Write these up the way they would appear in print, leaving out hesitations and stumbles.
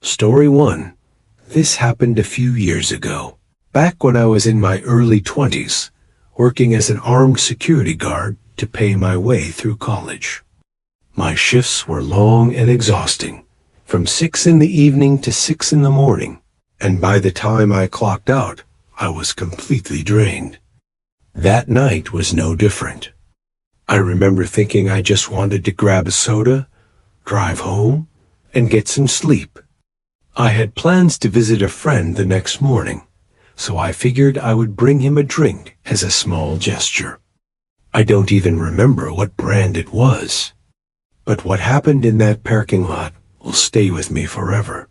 Story 1. This happened a few years ago, back when I was in my early 20s, working as an armed security guard to pay my way through college. My shifts were long and exhausting, from 6 in the evening to 6 in the morning, and by the time I clocked out, I was completely drained. That night was no different. I remember thinking I just wanted to grab a soda, drive home, and get some sleep. I had plans to visit a friend the next morning, so I figured I would bring him a drink as a small gesture. I don't even remember what brand it was. But what happened in that parking lot will stay with me forever.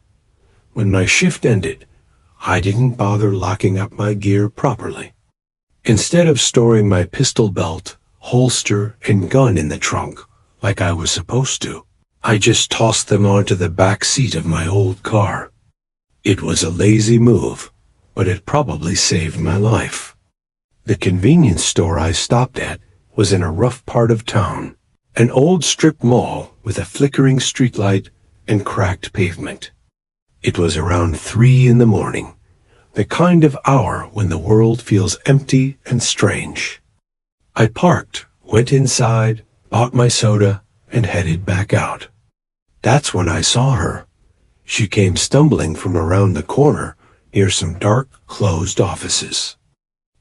When my shift ended, I didn't bother locking up my gear properly. Instead of storing my pistol belt, holster, and gun in the trunk, like I was supposed to, I just tossed them onto the back seat of my old car. It was a lazy move, but it probably saved my life. The convenience store I stopped at was in a rough part of town, an old strip mall with a flickering streetlight and cracked pavement. It was around 3 in the morning, the kind of hour when the world feels empty and strange. I parked, went inside, bought my soda, and headed back out. That's when I saw her. She came stumbling from around the corner near some dark, closed offices.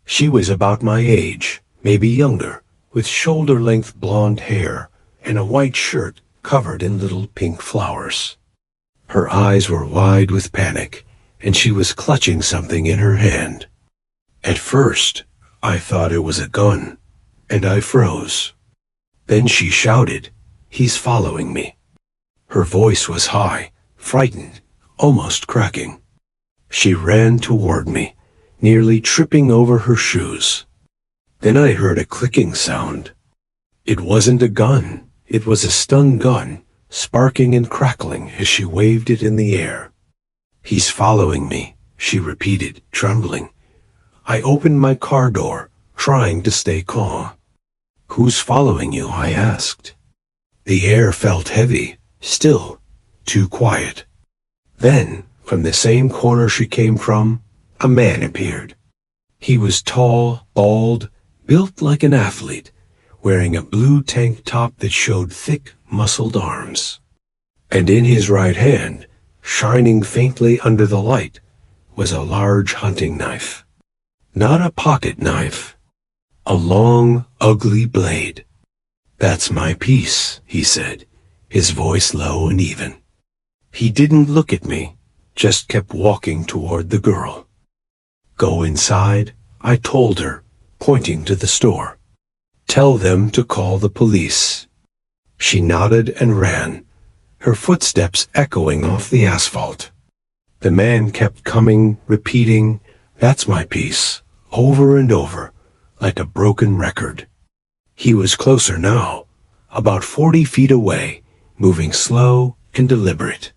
She was about my age, maybe younger, with shoulder-length blonde hair and a white shirt covered in little pink flowers. Her eyes were wide with panic, and she was clutching something in her hand. At first, I thought it was a gun, and I froze. Then she shouted, "He's following me." Her voice was high, frightened, almost cracking. She ran toward me, nearly tripping over her shoes. Then I heard a clicking sound. It wasn't a gun, it was a stun gun, sparking and crackling as she waved it in the air. "He's following me," she repeated, trembling. I opened my car door, trying to stay calm. "Who's following you?" I asked. The air felt heavy, still, too quiet. Then, from the same corner she came from, a man appeared. He was tall, bald, built like an athlete, wearing a blue tank top that showed thick, muscled arms. And in his right hand, shining faintly under the light, was a large hunting knife. Not a pocket knife. A long, ugly blade. "That's my piece," he said, his voice low and even. He didn't look at me, just kept walking toward the girl. "Go inside," I told her, pointing to the store. "Tell them to call the police." She nodded and ran, her footsteps echoing off the asphalt. The man kept coming, repeating, "That's my piece," over and over, like a broken record. He was closer now, about 40 feet away, moving slow and deliberate.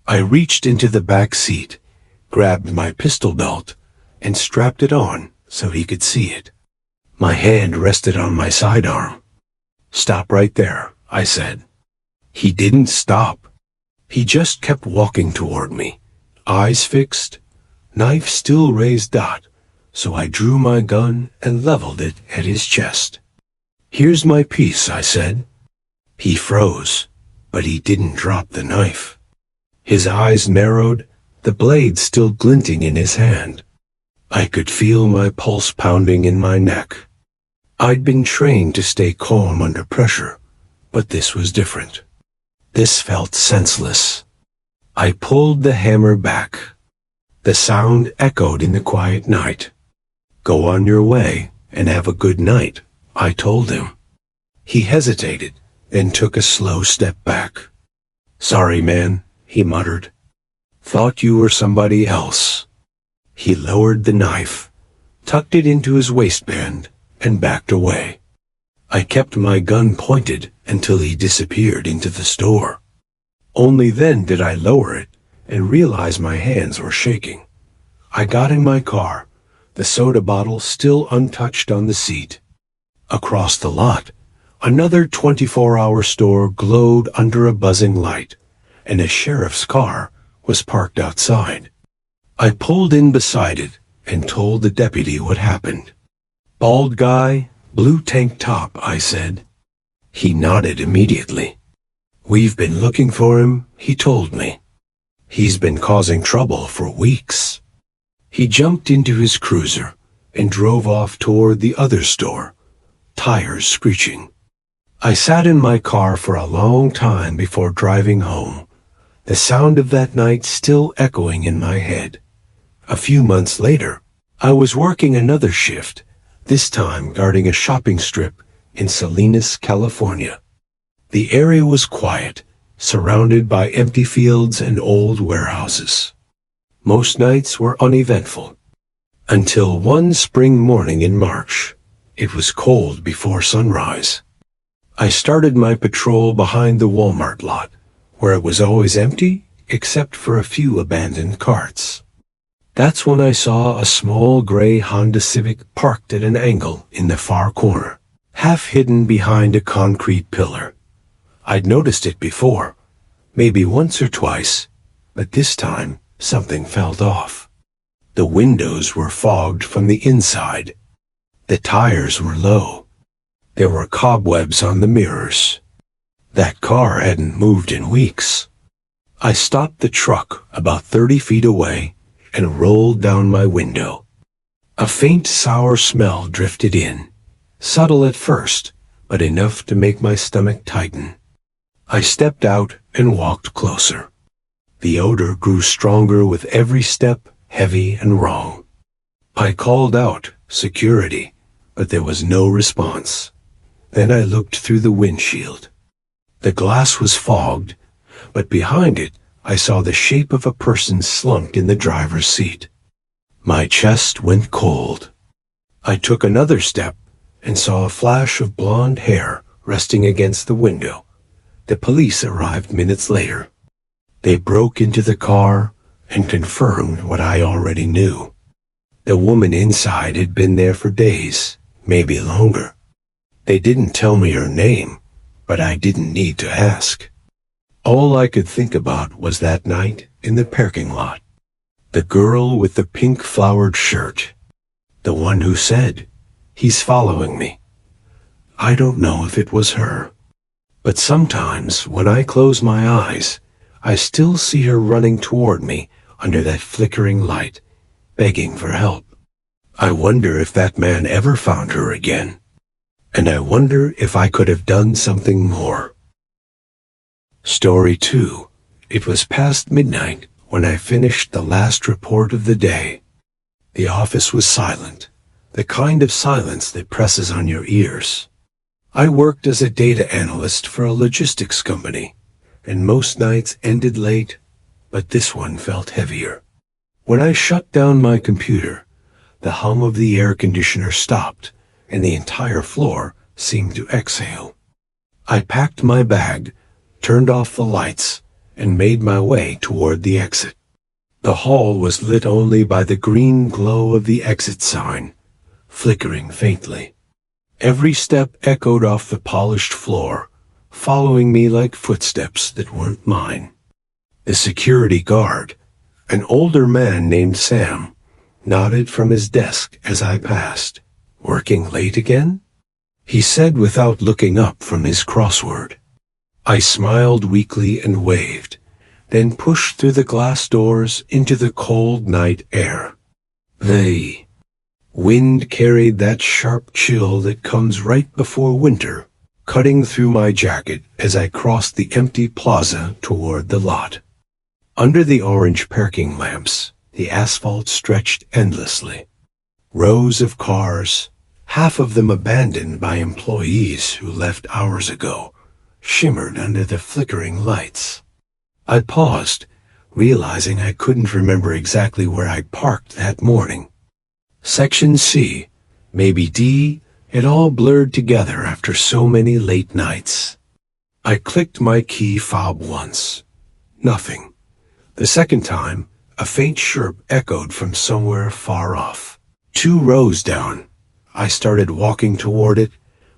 I reached into the back seat, grabbed my pistol belt, and strapped it on so he could see it. My hand rested on my sidearm. "Stop right there," I said. He didn't stop. He just kept walking toward me, eyes fixed, knife still raised out, so I drew my gun and leveled it at his chest. "Here's my piece," I said. He froze, but he didn't drop the knife. His eyes narrowed, the blade still glinting in his hand. I could feel my pulse pounding in my neck. I'd been trained to stay calm under pressure, but this was different. This felt senseless. I pulled the hammer back. The sound echoed in the quiet night. "Go on your way and have a good night," I told him. He hesitated, then took a slow step back. "Sorry, man," he muttered. "Thought you were somebody else." He lowered the knife, tucked it into his waistband, and backed away. I kept my gun pointed until he disappeared into the store. Only then did I lower it and realize my hands were shaking. I got in my car, the soda bottle still untouched on the seat. Across the lot, another 24-hour store glowed under a buzzing light, and a sheriff's car was parked outside. I pulled in beside it and told the deputy what happened. "Bald guy, blue tank top," I said. He nodded immediately. "We've been looking for him," he told me. "He's been causing trouble for weeks." He jumped into his cruiser and drove off toward the other store, tires screeching. I sat in my car for a long time before driving home, the sound of that night still echoing in my head. A few months later, I was working another shift, this time guarding a shopping strip in Salinas, California. The area was quiet, surrounded by empty fields and old warehouses. Most nights were uneventful. Until one spring morning in March. It was cold before sunrise. I started my patrol behind the Walmart lot, where it was always empty except for a few abandoned carts. That's when I saw a small gray Honda Civic parked at an angle in the far corner, half hidden behind a concrete pillar. I'd noticed it before, maybe once or twice, but this time something felt off. The windows were fogged from the inside. The tires were low. There were cobwebs on the mirrors. That car hadn't moved in weeks. I stopped the truck about 30 feet away and rolled down my window. A faint sour smell drifted in, subtle at first, but enough to make my stomach tighten. I stepped out and walked closer. The odor grew stronger with every step, heavy and wrong. I called out, "Security," but there was no response. Then I looked through the windshield. The glass was fogged, but behind it I saw the shape of a person slumped in the driver's seat. My chest went cold. I took another step and saw a flash of blonde hair resting against the window. The police arrived minutes later. They broke into the car and confirmed what I already knew. The woman inside had been there for days, maybe longer. They didn't tell me her name, but I didn't need to ask. All I could think about was that night in the parking lot. The girl with the pink flowered shirt. The one who said, "He's following me." I don't know if it was her, but sometimes when I close my eyes, I still see her running toward me under that flickering light, begging for help. I wonder if that man ever found her again. And I wonder if I could have done something more. Story 2. It was past midnight when I finished the last report of the day. The office was silent, the kind of silence that presses on your ears. I worked as a data analyst for a logistics company, and most nights ended late, but this one felt heavier. When I shut down my computer, the hum of the air conditioner stopped, and the entire floor seemed to exhale. I packed my bag, turned off the lights, and made my way toward the exit. The hall was lit only by the green glow of the exit sign, flickering faintly. Every step echoed off the polished floor, following me like footsteps that weren't mine. The security guard, an older man named Sam, nodded from his desk as I passed. "Working late again?" he said without looking up from his crossword. I smiled weakly and waved, then pushed through the glass doors into the cold night air. The wind carried that sharp chill that comes right before winter, cutting through my jacket as I crossed the empty plaza toward the lot. Under the orange parking lamps, the asphalt stretched endlessly. Rows of cars, half of them abandoned by employees who left hours ago, shimmered under the flickering lights. I paused, realizing I couldn't remember exactly where I'd parked that morning. Section C, maybe D, it all blurred together after so many late nights. I clicked my key fob once. Nothing. The second time, a faint chirp echoed from somewhere far off. 2 rows down. I started walking toward it,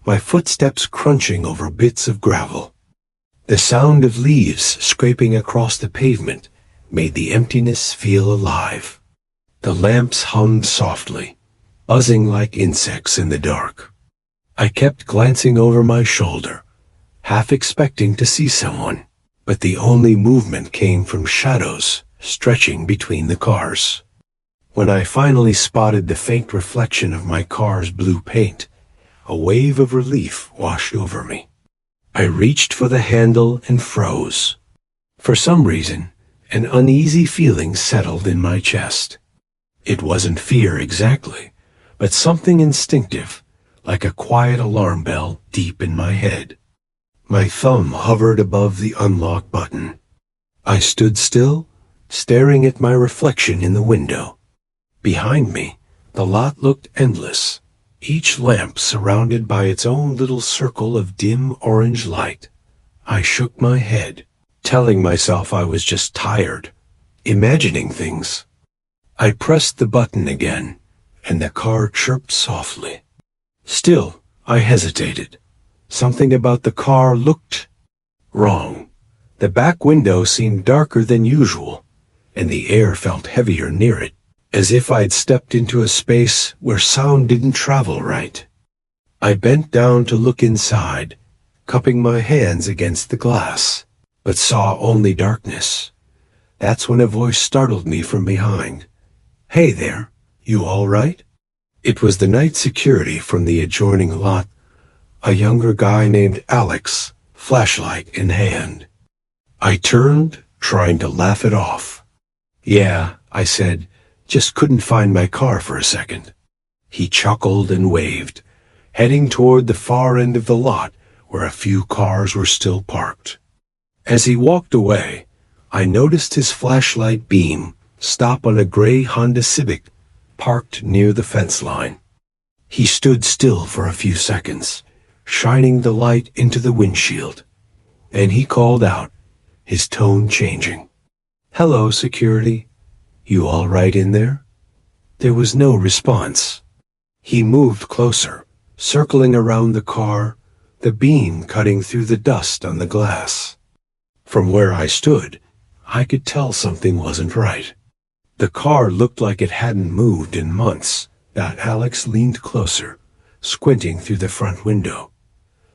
my footsteps crunching over bits of gravel. The sound of leaves scraping across the pavement made the emptiness feel alive. The lamps hummed softly, buzzing like insects in the dark. I kept glancing over my shoulder, half expecting to see someone, but the only movement came from shadows stretching between the cars. When I finally spotted the faint reflection of my car's blue paint, a wave of relief washed over me. I reached for the handle and froze. For some reason, an uneasy feeling settled in my chest. It wasn't fear exactly, but something instinctive, like a quiet alarm bell deep in my head. My thumb hovered above the unlock button. I stood still, staring at my reflection in the window. Behind me, the lot looked endless, each lamp surrounded by its own little circle of dim orange light. I shook my head, telling myself I was just tired, imagining things. I pressed the button again, and the car chirped softly. Still, I hesitated. Something about the car looked wrong. The back window seemed darker than usual, and the air felt heavier near it, as if I'd stepped into a space where sound didn't travel right. I bent down to look inside, cupping my hands against the glass, but saw only darkness. That's when a voice startled me from behind. "Hey there, you all right?" It was the night security from the adjoining lot, a younger guy named Alex, flashlight in hand. I turned, trying to laugh it off. "Yeah," I said, "just couldn't find my car for a second." He chuckled and waved, heading toward the far end of the lot where a few cars were still parked. As he walked away, I noticed his flashlight beam stop on a gray Honda Civic parked near the fence line. He stood still for a few seconds, shining the light into the windshield. Then he called out, his tone changing. "Hello, security. You all right in there?" There was no response. He moved closer, circling around the car, the beam cutting through the dust on the glass. From where I stood, I could tell something wasn't right. The car looked like it hadn't moved in months. Alex leaned closer, squinting through the front window.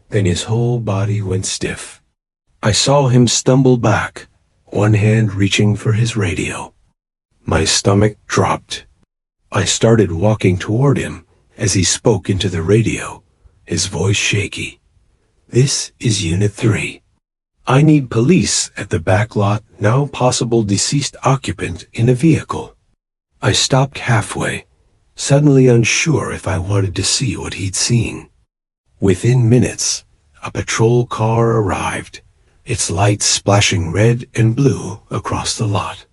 Then his whole body went stiff. I saw him stumble back, one hand reaching for his radio. My stomach dropped. I started walking toward him as he spoke into the radio, his voice shaky. "This is Unit 3. I need police at the back lot, now possible deceased occupant in a vehicle." I stopped halfway, suddenly unsure if I wanted to see what he'd seen. Within minutes, a patrol car arrived, its lights splashing red and blue across the lot.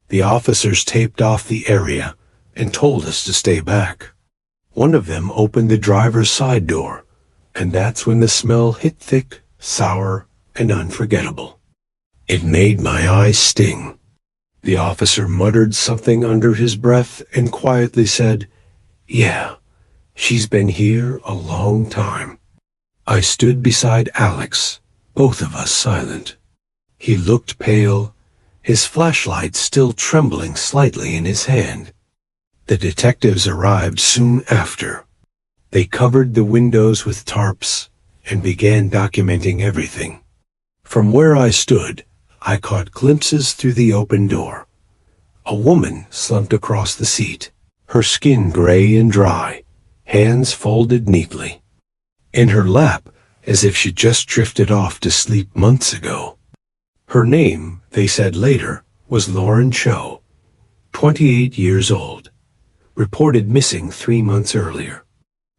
The officers taped off the area and told us to stay back. One of them opened the driver's side door, and that's when the smell hit thick, sour, and unforgettable. It made my eyes sting. The officer muttered something under his breath and quietly said, "Yeah, she's been here a long time." I stood beside Alex, both of us silent. He looked pale, his flashlight still trembling slightly in his hand. The detectives arrived soon after. They covered the windows with tarps and began documenting everything. From where I stood, I caught glimpses through the open door. A woman slumped across the seat, her skin gray and dry, hands folded neatly. In her lap, as if she'd just drifted off to sleep months ago. Her name, they said later, was Lauren Cho, 28 years old, reported missing 3 months earlier.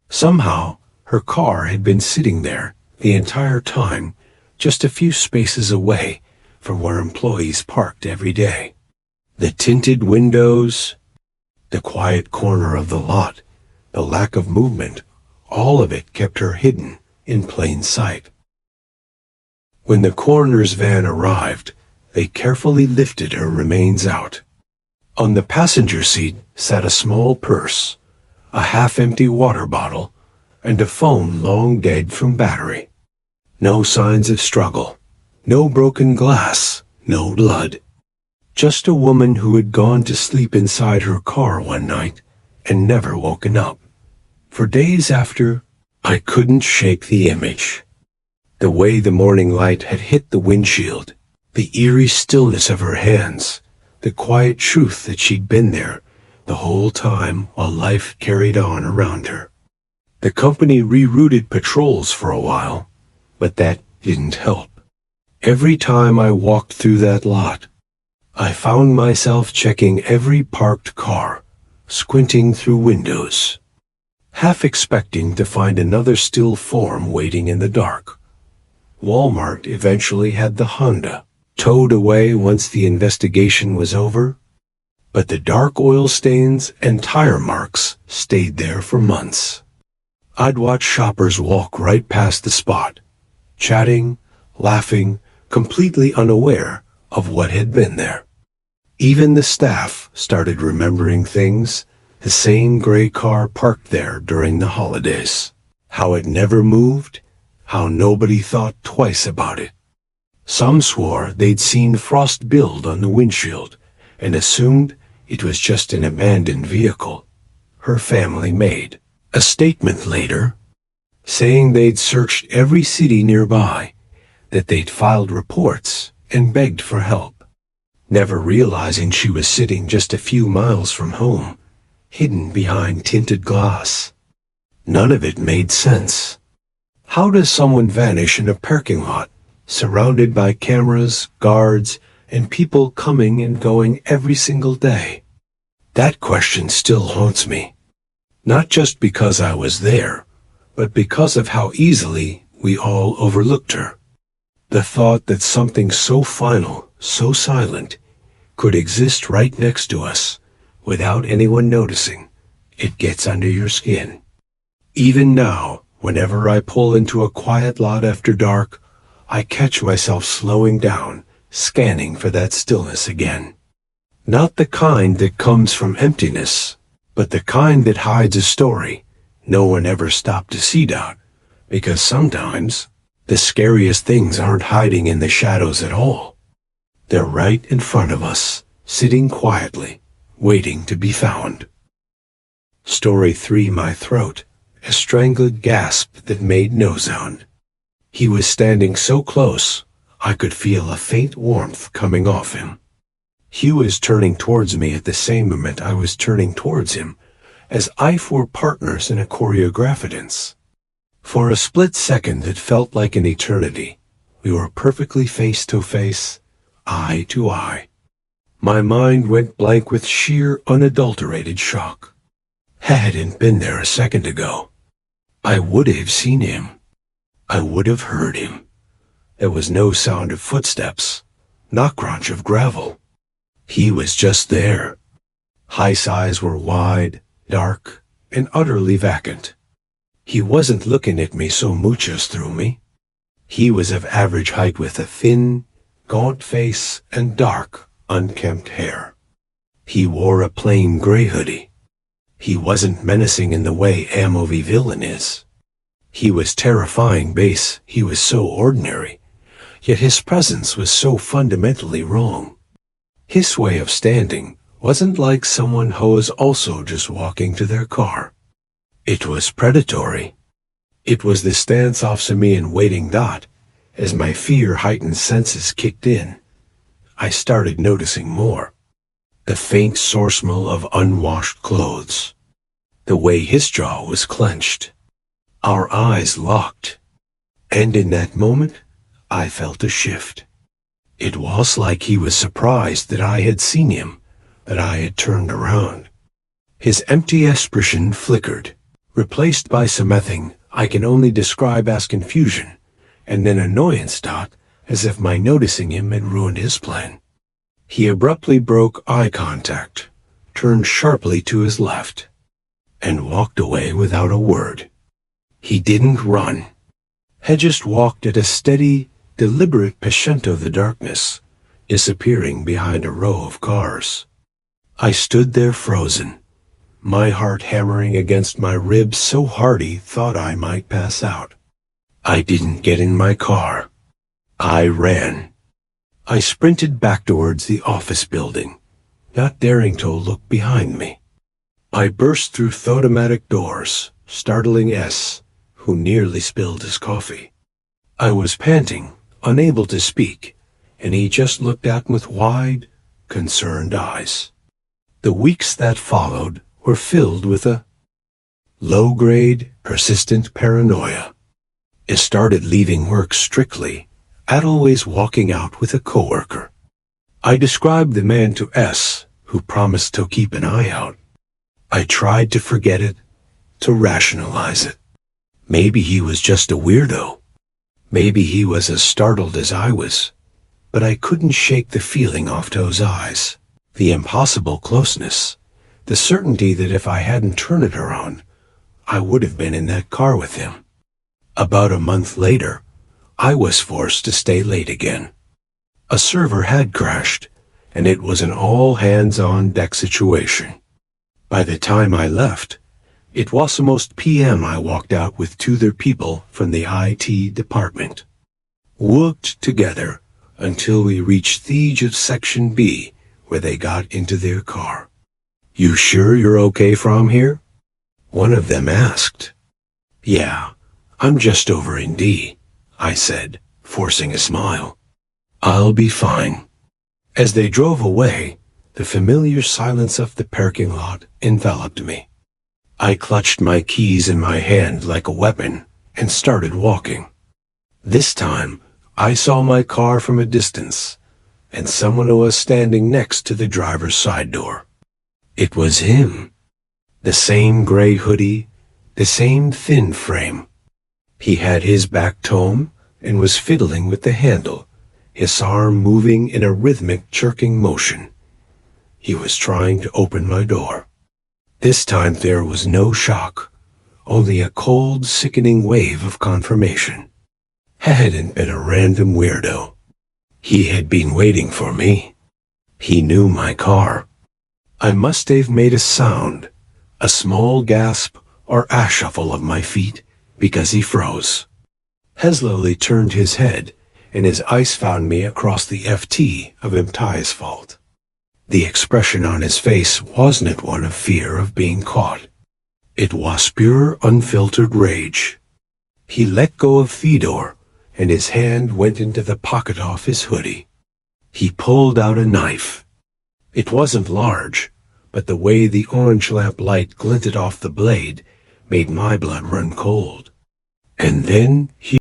Somehow, her car had been sitting there the entire time, just a few spaces away from where employees parked every day. The tinted windows, the quiet corner of the lot, the lack of movement, all of it kept her hidden in plain sight. When the coroner's van arrived, they carefully lifted her remains out. On the passenger seat sat a small purse, a half-empty water bottle, and a phone long dead from battery. No signs of struggle, no broken glass, no blood. Just a woman who had gone to sleep inside her car one night and never woken up. For days after, I couldn't shake the image. The way the morning light had hit the windshield, the eerie stillness of her hands, the quiet truth that she'd been there the whole time while life carried on around her. The company rerouted patrols for a while, but that didn't help. Every time I walked through that lot, I found myself checking every parked car, squinting through windows, half expecting to find another still form waiting in the dark. Walmart eventually had the Honda towed away once the investigation was over, but the dark oil stains and tire marks stayed there for months. I'd watch shoppers walk right past the spot, chatting, laughing, completely unaware of what had been there. Even the staff started remembering things, the same gray car parked there during the holidays, how it never moved, how nobody thought twice about it. Some swore they'd seen frost build on the windshield and assumed it was just an abandoned vehicle her family made. A statement later, saying they'd searched every city nearby, that they'd filed reports and begged for help, never realizing she was sitting just a few miles from home, hidden behind tinted glass. None of it made sense. How does someone vanish in a parking lot, surrounded by cameras, guards, and people coming and going every single day? That question still haunts me. Not just because I was there, but because of how easily we all overlooked her. The thought that something so final, so silent, could exist right next to us, without anyone noticing, it gets under your skin. Even now, whenever I pull into a quiet lot after dark, I catch myself slowing down, scanning for that stillness again. Not the kind that comes from emptiness, but the kind that hides a story no one ever stopped to seed out, because sometimes the scariest things aren't hiding in the shadows at all. They're right in front of us, sitting quietly, waiting to be found. Story 3. My throat, a strangled gasp that made no sound. He was standing so close, I could feel a faint warmth coming off him. He was turning towards me at the same moment I was turning towards him, as if we're partners in a choreographed dance. For a split second that felt like an eternity, we were perfectly face to face, eye to eye. My mind went blank with sheer, unadulterated shock. Hadn't been there a second ago. I would have seen him. I would have heard him. There was no sound of footsteps, no crunch of gravel. He was just there. His eyes were wide, dark, and utterly vacant. He wasn't looking at me so muchos through me. He was of average height with a thin, gaunt face and dark, unkempt hair. He wore a plain gray hoodie. He wasn't menacing in the way a movie villain is. He was terrifying base, he was so ordinary, yet his presence was so fundamentally wrong. His way of standing wasn't like someone who was also just walking to their car. It was predatory. It was the stance of simian waiting dot. As my fear-heightened senses kicked in, I started noticing more. The faint sore smell of unwashed clothes. The way his jaw was clenched. Our eyes locked. And in that moment, I felt a shift. It was like he was surprised that I had seen him, that I had turned around. His empty expression flickered, replaced by something I can only describe as confusion, and then annoyance dot, as if my noticing him had ruined his plan. He abruptly broke eye contact, turned sharply to his left, and walked away without a word. He didn't run. He just walked at a steady, deliberate pace into the darkness, disappearing behind a row of cars. I stood there frozen, my heart hammering against my ribs so hard I thought I might pass out. I didn't get in my car. I ran. I sprinted back towards the office building, not daring to look behind me. I burst through the automatic doors, startling S, who nearly spilled his coffee. I was panting, unable to speak, and he just looked at me with wide, concerned eyes. The weeks that followed were filled with a low-grade, persistent paranoia. I started leaving work strictly, and always walking out with a coworker. I described the man to S, who promised to keep an eye out. I tried to forget it, to rationalize it. Maybe he was just a weirdo. Maybe he was as startled as I was. But I couldn't shake the feeling off those eyes, the impossible closeness, the certainty that if I hadn't turned it around, I would have been in that car with him. About a month later, I was forced to stay late again. A server had crashed, and it was an all-hands-on-deck situation. By the time I left, it was almost PM. I walked out with two other people from the IT department. Worked together until we reached the edge of Section B, where they got into their car. "You sure you're okay from here?" one of them asked. "Yeah, I'm just over in D," I said, forcing a smile. "I'll be fine." As they drove away, the familiar silence of the parking lot enveloped me. I clutched my keys in my hand like a weapon and started walking. This time, I saw my car from a distance, and someone was standing next to the driver's side door. It was him. The same gray hoodie, the same thin frame. He had his back turned and was fiddling with the handle, his arm moving in a rhythmic jerking motion. He was trying to open my door. This time there was no shock, only a cold, sickening wave of confirmation. He hadn't been a random weirdo. He had been waiting for me. He knew my car. I must have made a sound, a small gasp or a shuffle of my feet, because he froze. He slowly turned his head, and his eyes found me across the FT of Imti's fault. The expression on his face wasn't one of fear of being caught. It was pure, unfiltered rage. He let go of Theodore, and his hand went into the pocket of his hoodie. He pulled out a knife. It wasn't large, but the way the orange lamp light glinted off the blade made my blood run cold. And then he